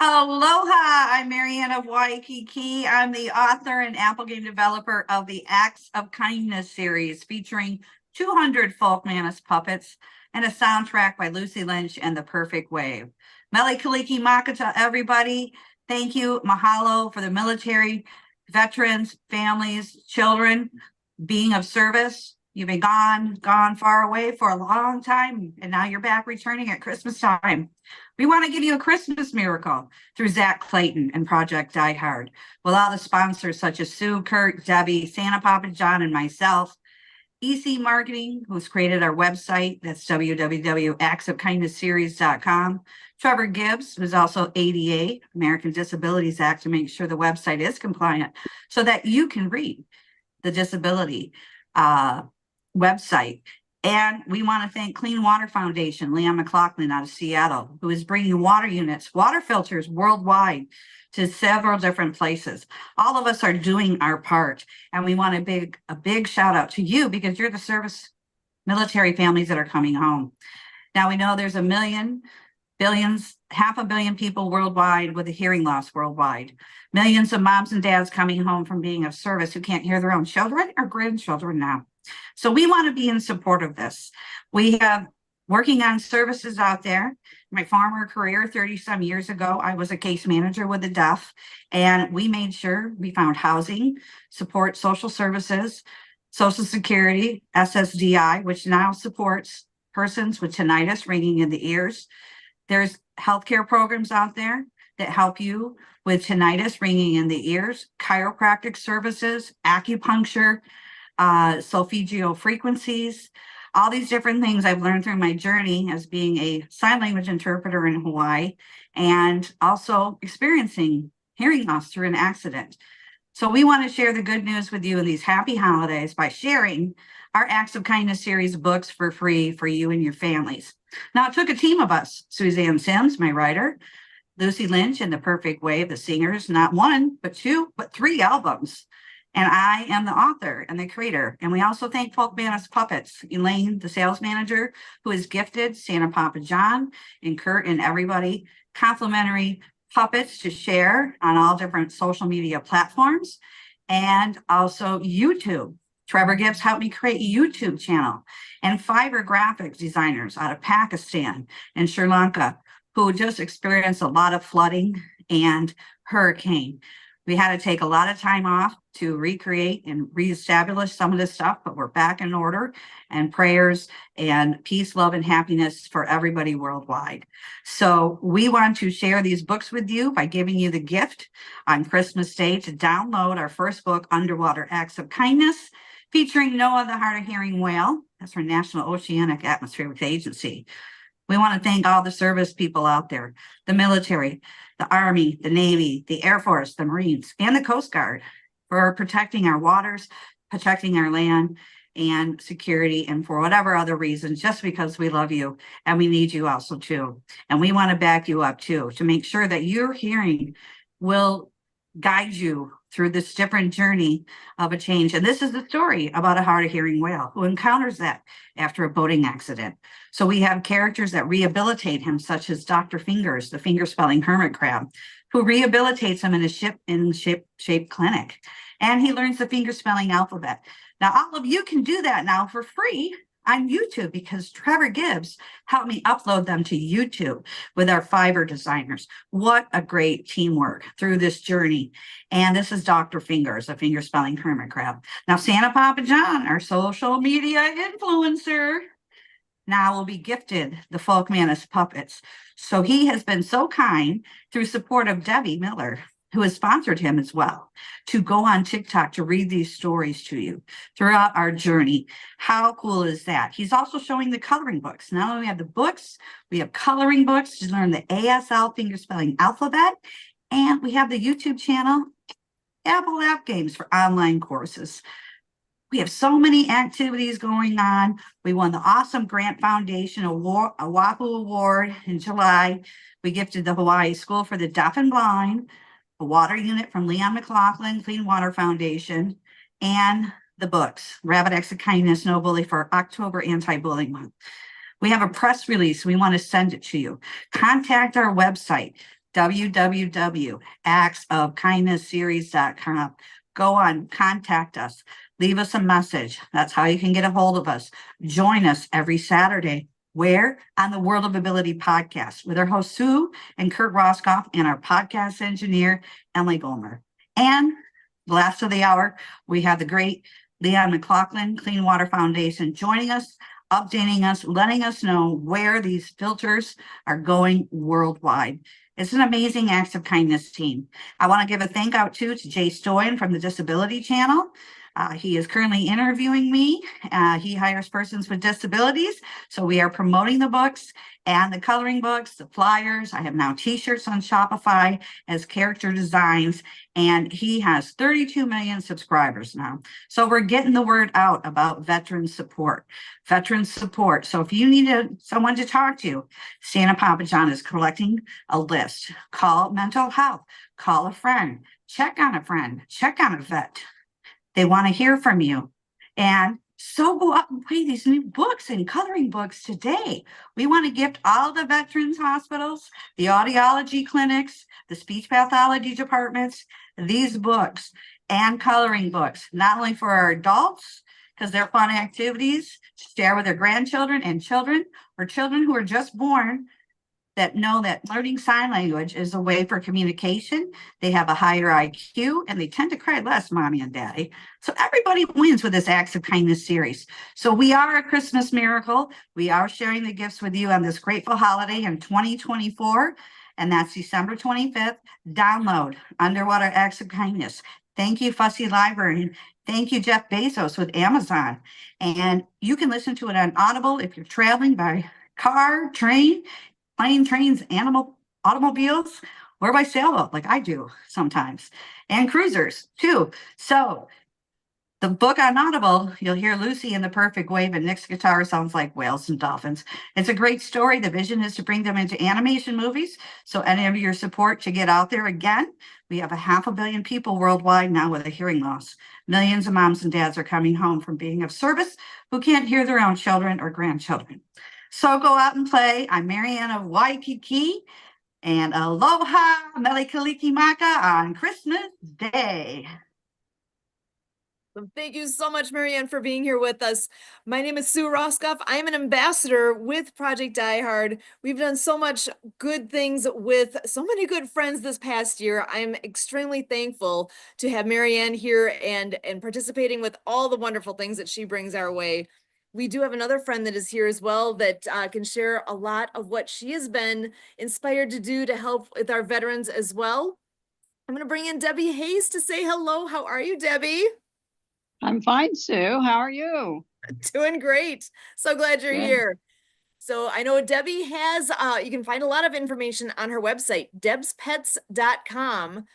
Aloha, I'm Marianne of Waikiki. I'm the author and Apple game developer of the Acts of Kindness series featuring 200 folk Manus puppets and a soundtrack by Lucy Lynch and The Perfect Wave. Mele Kaliki Makata, everybody. Thank you. Mahalo for the military, veterans, families, children, being of service. You've been gone far away for a long time, and now you're back returning at Christmas time. We want to give you a Christmas miracle through Zach Clayton and Project Die Hard, with all the sponsors such as Sue, Kurt, Debbie, Santa Papa John, and myself. EC Marketing, who's created our website, that's www.actsofkindnessseries.com. Trevor Gibbs, who's also ADA, American Disabilities Act, to make sure the website is compliant so that you can read the disability website. And we want to thank Clean Water Foundation, Leon McLaughlin out of Seattle, who is bringing water units, water filters worldwide to several different places. All of us are doing our part. And we want a big shout out to you because you're the service military families that are coming home. Now we know there's a million, billions, 500 million people worldwide with a hearing loss worldwide. Millions of moms and dads coming home from being of service who can't hear their own children or grandchildren now. So we want to be in support of this. We have working on services out there. My former career, 30 some years ago, I was a case manager with the deaf, and we made sure we found housing, support social services, Social Security, SSDI, which now supports persons with tinnitus ringing in the ears. There's healthcare programs out there that help you with tinnitus ringing in the ears, chiropractic services, acupuncture, solfeggio frequencies, all these different things I've learned through my journey as being a sign language interpreter in Hawaii and also experiencing hearing loss through an accident. So we want to share the good news with you in these happy holidays by sharing our Acts of Kindness series books for free for you and your families. Now, it took a team of us, Suzanne Sims, my writer, Lucy Lynch and The Perfect Wave, the singers, not one, but two, but three albums. And I am the author and the creator. And we also thank Folk Manus Puppets, Elaine, the sales manager, who is gifted Santa Papa John and Kurt and everybody complimentary puppets to share on all different social media platforms and also YouTube. Trevor Gibbs helped me create a YouTube channel, and Fiverr graphics designers out of Pakistan and Sri Lanka who just experienced a lot of flooding and hurricane. We had to take a lot of time off to recreate and reestablish some of this stuff, but we're back in order, and prayers and peace, love, and happiness for everybody worldwide. So we want to share these books with you by giving you the gift on Christmas Day to download our first book, Underwater Acts of Kindness, featuring Noah, the hard of hearing whale. That's our National Oceanic Atmospheric Agency. We want to thank all the service people out there, the military, the Army, the Navy, the Air Force, the Marines, and the Coast Guard for protecting our waters, protecting our land and security, and for whatever other reasons, just because we love you and we need you also too. And we want to back you up too, to make sure that your hearing will guide you through this different journey of a change. And this is the story about a hard of hearing whale who encounters that after a boating accident. So we have characters that rehabilitate him, such as Dr. Fingers, the finger spelling hermit crab, who rehabilitates him in a ship-shaped clinic. And he learns the finger spelling alphabet. Now, all of you can do that now for free on YouTube because Trevor Gibbs helped me upload them to YouTube with our Fiverr designers. What a great teamwork through this journey. And this is Dr. Fingers, a finger spelling hermit crab. Now, Santa Papa John, our social media influencer, now will be gifted the Folk Manus puppets. So he has been so kind through support of Debbie Miller, who has sponsored him as well, to go on TikTok to read these stories to you throughout our journey. How cool is that? He's also showing the coloring books. Not only have the books, we have coloring books to learn the ASL finger spelling alphabet, and we have the YouTube channel, Apple App Games for online courses. We have so many activities going on. We won the Awesome Grant Foundation Award, Oahu Award in July. We gifted the Hawaii School for the Deaf and Blind, a water unit from Leon McLaughlin, Clean Water Foundation, and the books, Rabbit Acts of Kindness, No Bully for October Anti-Bullying Month. We have a press release. We want to send it to you. Contact our website, www.actsofkindnessseries.com. Go on, contact us, leave us a message. That's how you can get a hold of us. Join us every Saturday. Where? On the World of Ability podcast with our host Sue and Kurt Roskoff and our podcast engineer, Emily Gomer. And the last of the hour, we have the great Leon McLaughlin, Clean Water Foundation, joining us, updating us, letting us know where these filters are going worldwide. It's an amazing acts of kindness team. I want to give a thank out to Jay Stoyan from the Disability Channel. He is currently interviewing me. He hires persons with disabilities. So we are promoting the books and the coloring books, the flyers. I have now t-shirts on Shopify as character designs, and he has 32 million subscribers now. So we're getting the word out about veteran support. Veteran support. So if you need someone to talk to, Santa Papa John is collecting a list. Call mental health, call a friend, check on a friend, check on a vet. They want to hear from you. And so go out and buy these new books and coloring books today. We want to gift all the veterans hospitals, the audiology clinics, the speech pathology departments, these books and coloring books, not only for our adults, because they're fun activities to share with their grandchildren and children, or children who are just born, that know that learning sign language is a way for communication. They have a higher IQ and they tend to cry less, mommy and daddy. So everybody wins with this Acts of Kindness series. So we are a Christmas miracle. We are sharing the gifts with you on this grateful holiday in 2024. And that's December 25th. Download Underwater Acts of Kindness. Thank you, Fussy Library. Thank you, Jeff Bezos with Amazon. And you can listen to it on Audible if you're traveling by car, train, plane, trains, automobiles, or by sailboat, like I do sometimes, and cruisers too. So the book on Audible, you'll hear Lucy in the Perfect Wave, and Nick's guitar sounds like whales and dolphins. It's a great story. The vision is to bring them into animation movies. So any of your support to get out there again. We have 500 million people worldwide now with a hearing loss. Millions of moms and dads are coming home from being of service who can't hear their own children or grandchildren. So go out and play. I'm Marianne of Waikiki, and aloha mele kalikimaka on Christmas Day. Thank you so much, Marianne, for being here with us. My name is Sue Roskoff. I am an ambassador with Project Die Hard. We've done so much good things with so many good friends this past year. I'm extremely thankful to have Marianne here and participating with all the wonderful things that she brings our way. We do have another friend that is here as well that can share a lot of what she has been inspired to do to help with our veterans as well. I'm going to bring in Debbie Hayes to say hello. How are you, Debbie? I'm fine, Sue. How are you? Doing great. So glad you're here. So I know Debbie has, you can find a lot of information on her website, debspets.com.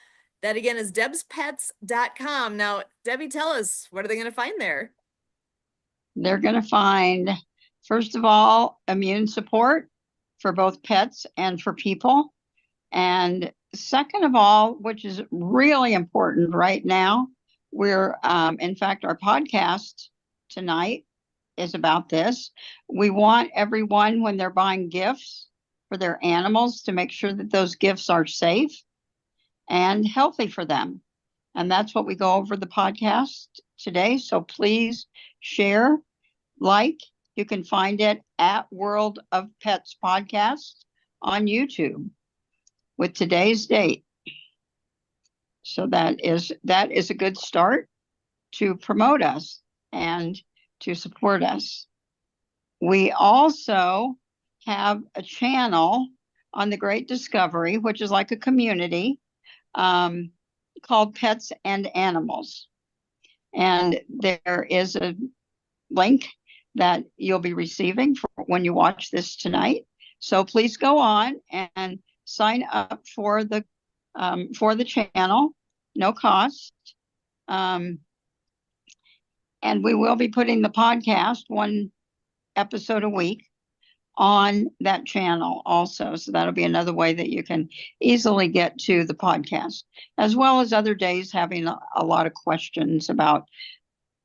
That again is debspets.com. Now, Debbie, tell us, what are they going to find there? They're going to find, first of all, immune support for both pets and for people. And second of all, which is really important right now, we're, in fact, our podcast tonight is about this. We want everyone, when they're buying gifts for their animals, to make sure that those gifts are safe and healthy for them. And that's what we go over the podcast today. So please share, like. You can find it at World of Pets Podcast on YouTube with today's date. So that is a good start to promote us and to support us. We also have a channel on the Great Discovery, which is like a community, called Pets and Animals. And there is a link that you'll be receiving for when you watch this tonight. So please go on and sign up for the channel, no cost. And we will be putting the podcast, one episode a week, on that channel also. So that'll be another way that you can easily get to the podcast, as well as other days having a lot of questions about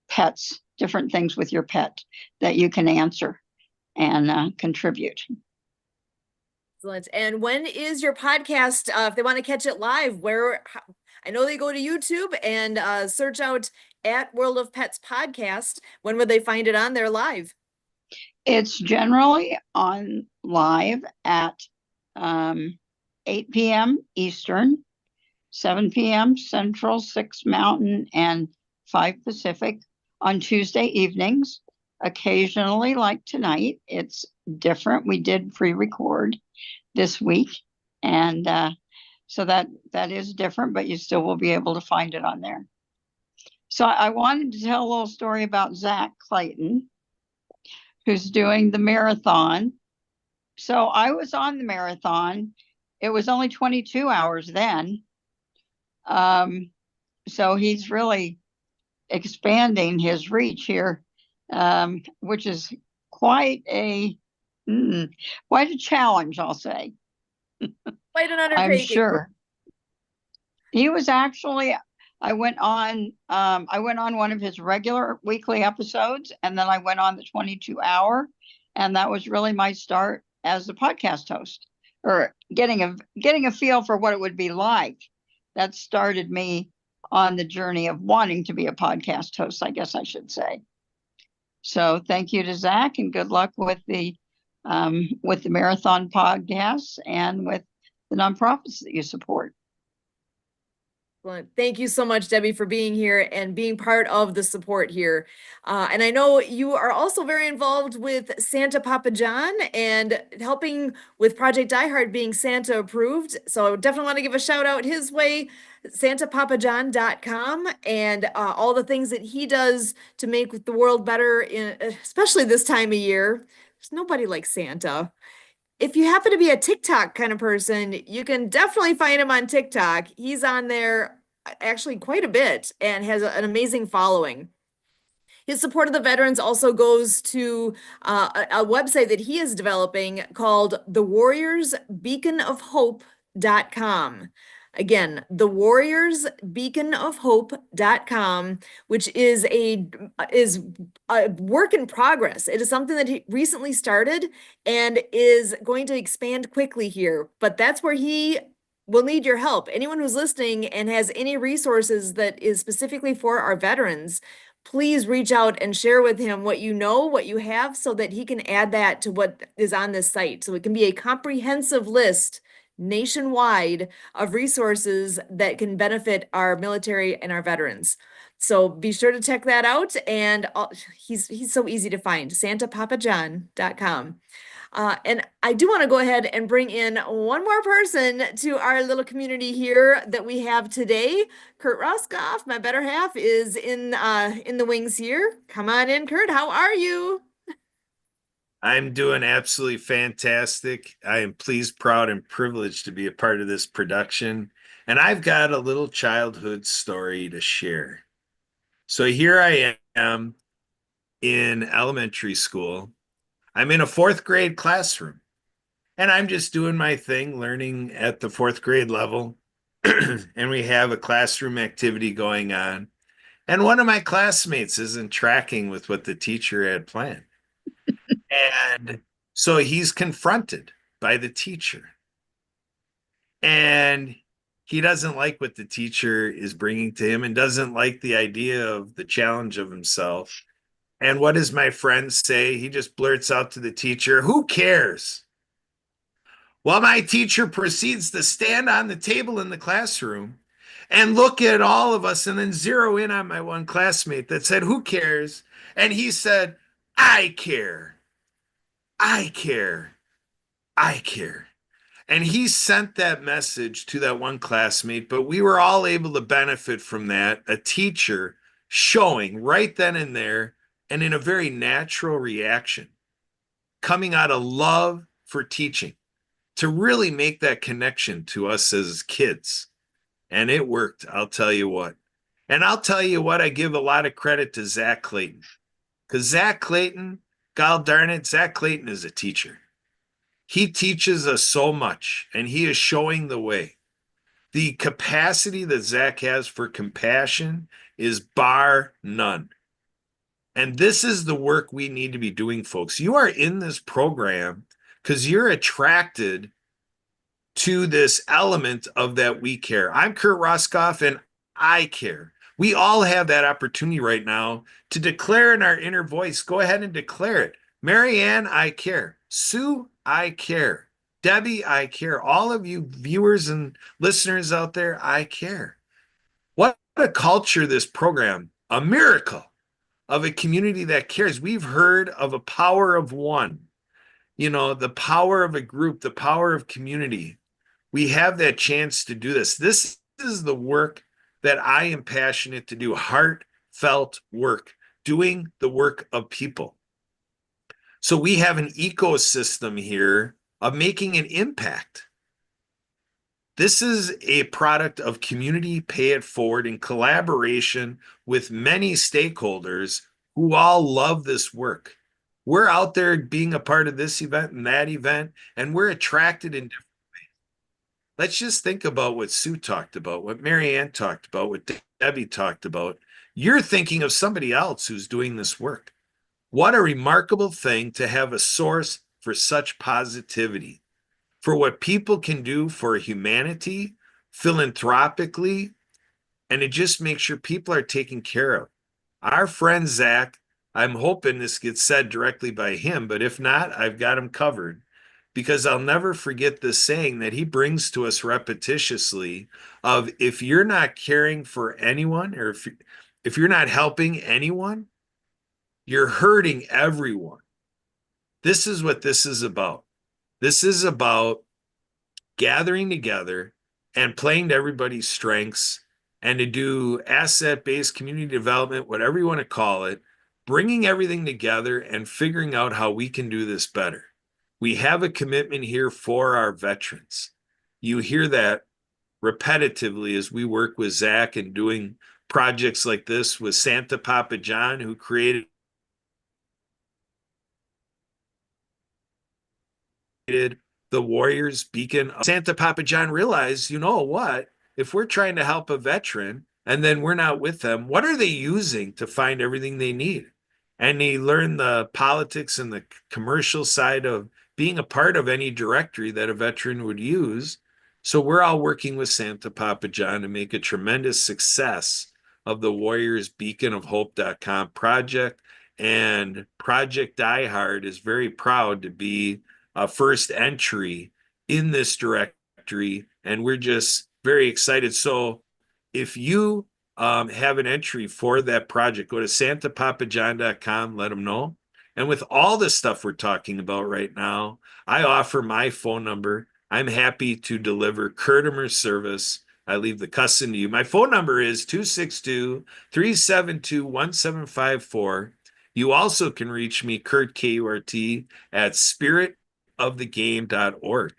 pets, different things with your pet that you can answer and contribute. Excellent. And when is your podcast? If they want to catch it live, I know they go to YouTube and search out at World of Pets podcast. When would they find it on there live? It's generally on live at 8 p.m. Eastern, 7 p.m. Central, 6 Mountain, and 5 Pacific on Tuesday evenings. Occasionally, like tonight, it's different. We did pre-record this week, and so that is different, but you still will be able to find it on there. So I wanted to tell a little story about Zach Clayton, who's doing the marathon. So I was on the marathon. It was only 22 hours then. So he's really expanding his reach here, which is quite a challenge, I'll say. Quite an undertaking. I'm sure. He was actually, I went on one of his regular weekly episodes, and then I went on the 22-hour, and that was really my start as a podcast host, or getting a feel for what it would be like. That started me on the journey of wanting to be a podcast host, I guess I should say. So thank you to Zach, and good luck with the marathon podcasts and with the nonprofits that you support. Excellent. Thank you so much, Debbie, for being here and being part of the support here. And I know you are also very involved with Santa Papa John and helping with Project DieHard being Santa approved. So I definitely want to give a shout out his way, santapapajohn.com, and all the things that he does to make the world better, especially this time of year. There's nobody like Santa. If you happen to be a TikTok kind of person, you can definitely find him on TikTok. He's on there actually quite a bit and has an amazing following. His support of the veterans also goes to a website that he is developing called thewarriorsbeaconofhope.com. Again, thewarriorsbeaconofhope.com, which is a work in progress. It is something that he recently started and is going to expand quickly here, but that's where he will need your help. Anyone who's listening and has any resources that is specifically for our veterans, please reach out and share with him what you know, what you have, so that he can add that to what is on this site. So it can be a comprehensive list nationwide of resources that can benefit our military and our veterans. So be sure to check that out. And he's so easy to find, santapapajohn.com. And I do want to go ahead and bring in one more person to our little community here that we have today. Kurt Roskoff, my better half, is in the wings here. Come on in, Kurt. How are you? I'm doing absolutely fantastic. I am pleased, proud, and privileged to be a part of this production. And I've got a little childhood story to share. So here I am in elementary school. I'm in a 4th grade classroom, and I'm just doing my thing, learning at the 4th grade level. And we have a classroom activity going on. And one of my classmates isn't tracking with what the teacher had planned. And so he's confronted by the teacher, and he doesn't like what the teacher is bringing to him and doesn't like the idea of the challenge of himself. And what does my friend say? He just blurts out to the teacher, "Who cares?" Well, my teacher proceeds to stand on the table in the classroom and look at all of us and then zero in on my one classmate that said, "Who cares?" And he said, "I care. I care. I care." And he sent that message to that one classmate, but we were all able to benefit from that. A teacher showing right then and there, and in a very natural reaction, coming out of love for teaching, to really make that connection to us as kids. And it worked, I'll tell you what. And I'll tell you what, I give a lot of credit to Zach Clayton. Because Zach Clayton, God darn it, Zach Clayton is a teacher. He teaches us so much, and he is showing the way. The capacity that Zach has for compassion is bar none. And this is the work we need to be doing, folks. You are in this program because you're attracted to this element of that we care. I'm Kurt Roskoff and I care. We all have that opportunity right now to declare in our inner voice. Go ahead and declare it. Marianne, I care. Sue, I care. Debbie, I care. All of you viewers and listeners out there, I care. What a culture this program, a miracle of a community that cares. We've heard of a power of one, the power of a group, the power of community. We have that chance to do this. This is the work that I am passionate to do, heartfelt work, doing the work of people. So we have an ecosystem here of making an impact. This is a product of Community Pay It Forward in collaboration with many stakeholders who all love this work. We're out there being a part of this event and that event, and we're attracted in different ways. Let's just think about what Sue talked about, what Marianne talked about, what Debbie talked about. You're thinking of somebody else who's doing this work. What a remarkable thing to have a source for such positivity, for what people can do for humanity, philanthropically, and it just makes sure people are taken care of. Our friend Zach, I'm hoping this gets said directly by him, but if not, I've got him covered, because I'll never forget this saying that he brings to us repetitiously of, if you're not caring for anyone, or if you're not helping anyone, you're hurting everyone. This is what this is about. This is about gathering together and playing to everybody's strengths, and to do asset-based community development, whatever you want to call it, bringing everything together and figuring out how we can do this better. We have a commitment here for our veterans. You hear that repetitively as we work with Zach and doing projects like this with Santa Papa John, who created the Warriors Beacon. Santa Papa John realized, you know what? If we're trying to help a veteran and then we're not with them, what are they using to find everything they need? And he learned the politics and the commercial side of being a part of any directory that a veteran would use. So we're all working with Santa Papa John to make a tremendous success of the Warriors Beacon of Hope.com project. And Project Die Hard is very proud to be a first entry in this directory. And we're just very excited. So if you have an entry for that project, go to santapapajohn.com, let them know. And with all the stuff we're talking about right now, I offer my phone number. I'm happy to deliver courteous service. I leave the cussing to you. My phone number is 262-372-1754. You also can reach me, Kurt, K-U-R-T, at spiritofthegame.org.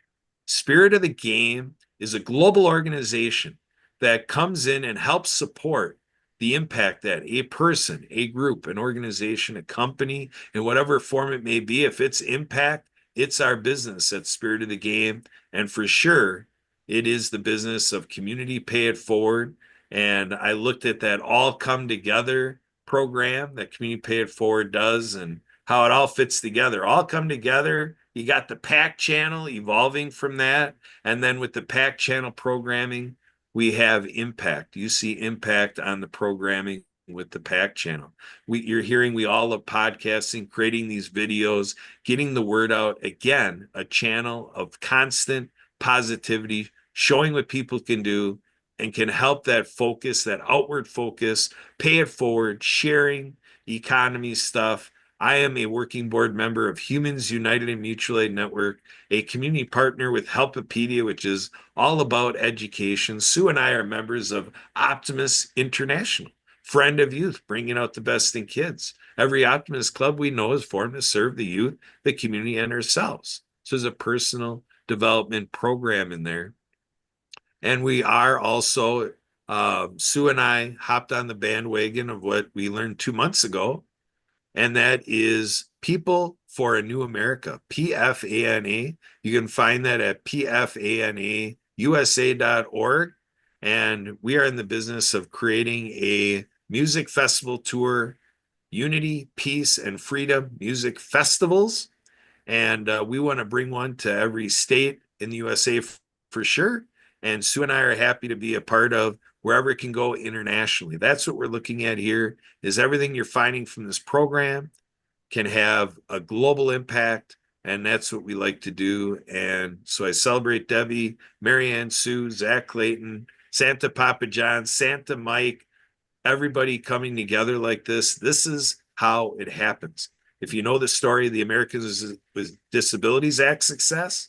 Spirit of the Game is a global organization that comes in and helps support the impact that a person, a group, an organization, a company, in whatever form it may be, if it's impact, it's our business at Spirit of the Game. And for sure, it is the business of Community Pay It Forward. And I looked at that All Come Together program that Community Pay It Forward does and how it all fits together. All come together. You got the PAC channel evolving from that. And then with the PAC channel programming, we have impact. You see impact on the programming with the PAC channel. You're hearing we all love podcasting, creating these videos, getting the word out. Again, a channel of constant positivity, showing what people can do and can help that focus, that outward focus, pay it forward, sharing economy stuff. I am a working board member of Humans United and Mutual Aid Network, a community partner with Helpopedia, which is all about education. Sue and I are members of Optimus International, Friend of Youth, bringing out the best in kids. Every Optimus club we know is formed to serve the youth, the community, and ourselves. So there's a personal development program in there. And we are also, Sue and I hopped on the bandwagon of what we learned 2 months ago, and that is People for a New America, PFANA. You can find that at pfanausa.org. And we are in the business of creating a music festival tour, Unity, Peace, and Freedom music festivals. And we want to bring one to every state in the USA for for sure. And Sue and I are happy to be a part of wherever it can go internationally. That's what we're looking at here, is everything you're finding from this program can have a global impact. And that's what we like to do. And so I celebrate Debbie, Marianne, Sue, Zach Clayton, Santa Papa John, Santa Mike, everybody coming together like this. This is how it happens. If you know the story of the Americans with Disabilities Act success,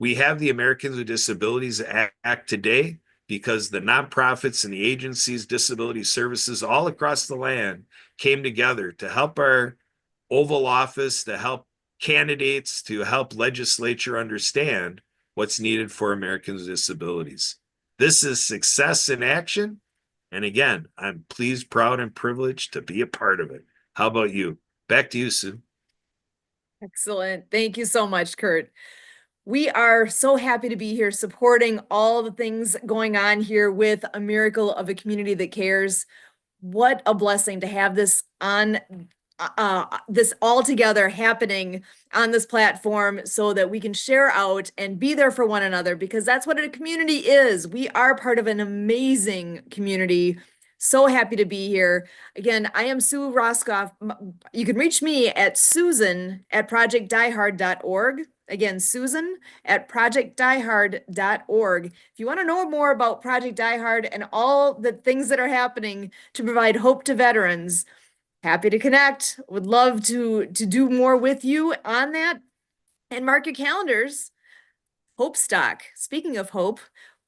we have the Americans with Disabilities Act today because the nonprofits and the agencies, disability services all across the land came together to help our Oval Office, to help candidates, to help legislature understand what's needed for Americans with disabilities. This is success in action. And again, I'm pleased, proud, and privileged to be a part of it. How about you? Back to you, Sue. Excellent. Thank you so much, Kurt. We are so happy to be here supporting all the things going on here with A Miracle of a Community That Cares. What a blessing to have this on this all together happening on this platform so that we can share out and be there for one another, because that's what a community is. We are part of an amazing community. So happy to be here. Again, I am Sue Roskoff. You can reach me at susan@projectdiehard.org. Again, susan@projectdiehard.org. If you want to know more about Project Die Hard and all the things that are happening to provide hope to veterans, happy to connect. Would love to do more with you on that. And mark your calendars. Hope Stock. Speaking of hope,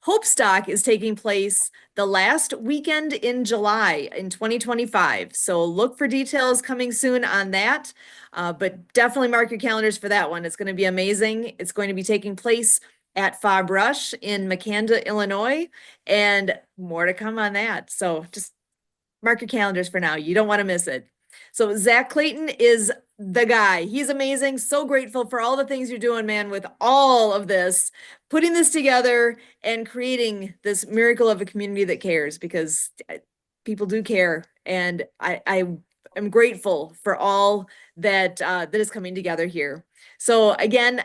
Hope Stock is taking place the last weekend in July in 2025. So look for details coming soon on that. But definitely mark your calendars for that one. It's going to be amazing. It's going to be taking place at Fob Rush in Makanda, Illinois, and more to come on that. So just mark your calendars for now. You don't want to miss it. So Zach Clayton is the guy. He's amazing. So grateful for all the things you're doing, man, with all of this, putting this together and creating this miracle of a community that cares, because people do care. And I am grateful for all that that is coming together here. So again,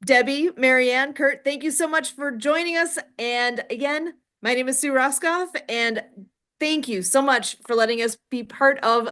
Debbie, Marianne, Kurt, thank you so much for joining us. And again, my name is Sue Roskoff, and thank you so much for letting us be part of